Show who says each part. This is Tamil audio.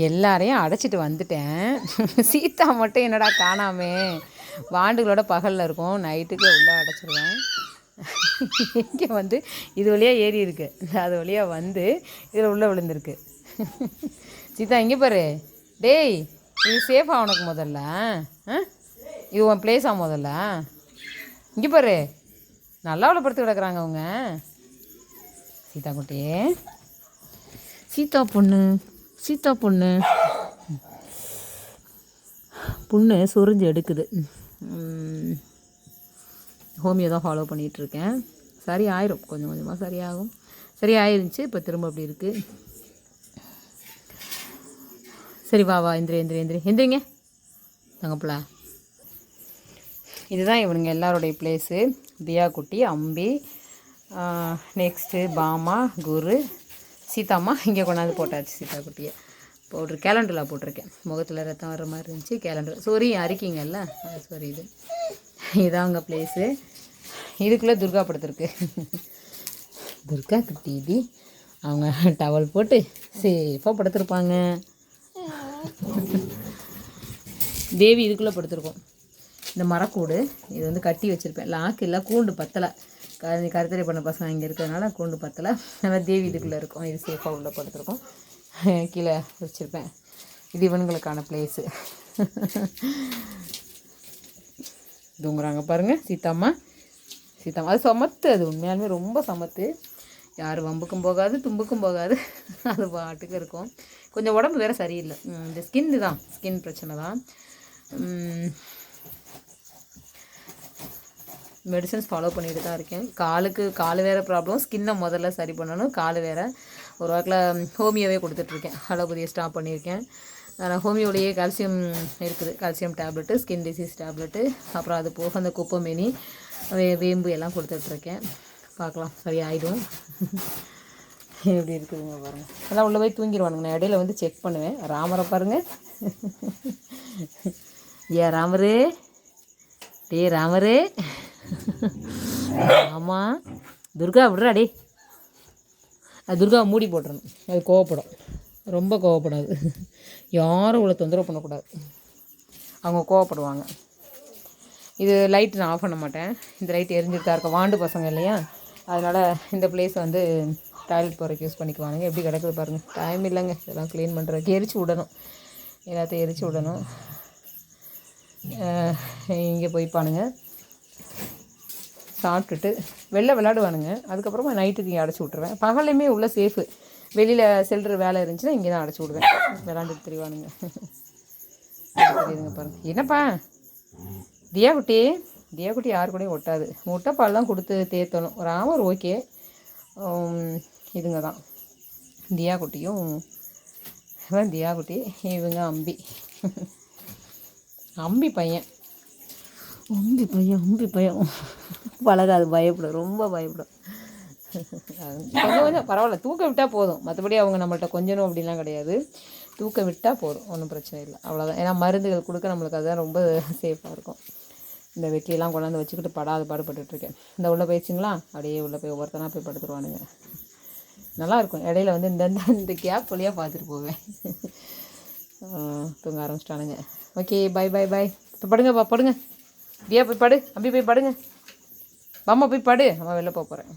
Speaker 1: எல்லாரையும் அடைச்சிட்டு வந்துட்டேன். சீதா மட்டும் என்னடா காணாமே. வாண்டுகளோட பகலில் இருக்கும், நைட்டுக்கு உள்ளே அடைச்சிடுவேன். இங்கே வந்து இது வழியாக ஏறி இருக்கு, அது வழியாக வந்து இதில் உள்ளே விழுந்திருக்கு. சீதா இங்கே பாரு. டேய், இது சேஃபா உனக்கு முதல்ல? இது உன் பிளேஸா முதல்ல? இங்கே பாரு, நல்லா படுத்து கிடக்குறாங்க அவங்க. சீதா குட்டியே, சீதா பொண்ணு, சீதா பொண்ணு புண்ணு சொரிஞ்சு எடுக்குது. ஹோமியோ தான் ஃபாலோ பண்ணிகிட்ருக்கேன். சரி ஆயிரும், கொஞ்சம் கொஞ்சமாக சரியாகும். சரி ஆயிருந்துச்சு, இப்போ திரும்ப அப்படி இருக்குது. சரி வா வா, எந்திரிங்க தங்கப்பிள்ள. இதுதான் இவனுங்க எல்லாருடைய பிளேஸு. தியா குட்டி, அம்பி, நெக்ஸ்ட்டு பாமா, குரு, சீதாம்மா. இங்கே கொண்டாந்து போட்டாச்சு சீதா குட்டியை. கேலண்டரில் போட்டிருக்கேன். முகத்தில் ரத்தம் வர்ற மாதிரி இருந்துச்சு. கேலண்டர் சொறி அரிக்கிங்கல்ல, அது சொறி. இதுதான் அங்கே பிளேஸு. இதுக்குள்ளே துர்கா படுத்துருக்கு. துர்கா குட்டி இது அவங்க டவல் போட்டு சேஃபாக படுத்துருப்பாங்க. தேவி இதுக்குள்ளே படுத்துருக்கோம். இந்த மரக்கூடு இது வந்து கட்டி வச்சுருப்பேன். லாக்கு இல்லை, கூண்டு பத்தலை. கருத்தடை பண்ண பசங்க இங்கே இருக்கிறதுனால கூண்டு பத்தலை. அதனால் தேவி இதுக்குள்ளே இருக்கும். இது சேஃபாக உள்ளே படுத்துருக்கோம். கீழே வச்சுருப்பேன். இது இவனுங்களுக்கான பிளேஸு. தூங்குறாங்க பாருங்கள் சீதாம்மா. அது சமத்து, அது உண்மையாலுமே ரொம்ப சமத்து. யார் வம்புக்கும் போகாது, தும்புக்கும் போகாது, அது பாட்டுக்கு இருக்கும். கொஞ்சம் உடம்பு வேறு சரியில்லை. இந்த ஸ்கின் பிரச்சனை தான். மெடிசன்ஸ் ஃபாலோ பண்ணிட்டு தான் இருக்கேன். கால் வேறு ப்ராப்ளம். ஸ்கின்னை முதல்ல சரி பண்ணணும். கால் வேறு ஒரு வாக்கில் ஹோமியோவே கொடுத்துட்ருக்கேன். அலோபதியை ஸ்டாப் பண்ணியிருக்கேன். ஆனால் ஹோமியோலேயே கால்சியம் இருக்குது. Calcium tablet, skin disease tablet, அப்புறம் அது போக அந்த குப்பைமேனி, வேம்பு எல்லாம் கொடுத்துட்ருக்கேன். பார்க்கலாம், சரியாயிடும். எப்படி இருக்குதுங்க பாருங்கள். எல்லாம் உள்ளே போய் தூங்கிடுவானுங்க. நான் இடையில வந்து செக் பண்ணுவேன். ராமரை பாருங்கள். ராமரே, ராமரே. ஆமாம், துர்கா விடுறா டே. அது துர்காவை மூடி போட்டுறணும். அது கோவப்படும், ரொம்ப கோவப்படாது. யாரும் இவ்வளோ தொந்தரவு பண்ணக்கூடாது, அவங்க கோவப்படுவாங்க. இது லைட் நான் ஆஃப் பண்ண மாட்டேன். இந்த லைட் எரிஞ்சுட்டு தான் இருக்கேன். வாண்டு பசங்க இல்லையா, அதனால் இந்த பிளேஸை வந்து டாய்லெட் போகிறதுக்கு யூஸ் பண்ணிக்குவானுங்க. எப்படி கிடக்குது பாருங்கள். டைம் இல்லைங்க இதெல்லாம் க்ளீன் பண்ணுறதுக்கு. எரிச்சு விடணும், எல்லாத்தையும் எரிச்சு விடணும். இங்கே போய்ப்பானுங்க, சாப்பிட்டுட்டு வெளில விளையாடுவானுங்க. அதுக்கப்புறமா நைட்டுக்கு இங்கே அடைச்சி விட்ருவேன். பகலையுமே உள்ள சேஃபு. வெளியில் செல்கிற வேலை இருந்துச்சுன்னா இங்கே தான் அடைச்சி விடுவேன். விளாண்டுட்டு தெரிவானுங்க. தெரியுதுங்க பாருங்கள். என்னப்பா தியா குட்டி யாரு கூடயும் ஒட்டாது. முட்டைப்பால் தான் கொடுத்து தேத்தணும். ராமர் ஓகே. இதுங்க தான் தியா குட்டியும். தியா குட்டி, இவங்க அம்பி பையன் பழகாது, பயப்படும், ரொம்ப பயப்படும். கொஞ்சம் பரவாயில்ல, தூக்க விட்டால் போதும். மற்றபடி அவங்க நம்மள்கிட்ட கொஞ்சணும் அப்படின்லாம் கிடையாது. தூக்க விட்டால் போதும், ஒன்றும் பிரச்சனை இல்லை. அவ்வளோதான். ஏன்னா மருந்துகள் கொடுக்க நம்மளுக்கு அதுதான் ரொம்ப சேஃபாக இருக்கும். இந்த வெட்டியெல்லாம் கொண்டாந்து வச்சுக்கிட்டு பாடுபட்டுருக்கேன். இந்த உள்ளே போயிடுச்சிங்களா, அப்படியே உள்ளே போய் ஒவ்வொருத்தனா போய் படுத்துருவானுங்க. நல்லாயிருக்கும். இடையில வந்து இந்த கேப் வழியாக பார்த்துட்டு போவேன். தூங்க ஆரம்பிச்சிட்டானுங்க. ஓகே, பாய். இப்போ படுங்க. தியா போய் படு, அம்பி போய் படுங்க. அம்மா போய் படு, அம்மா வெளில போகிறேன்.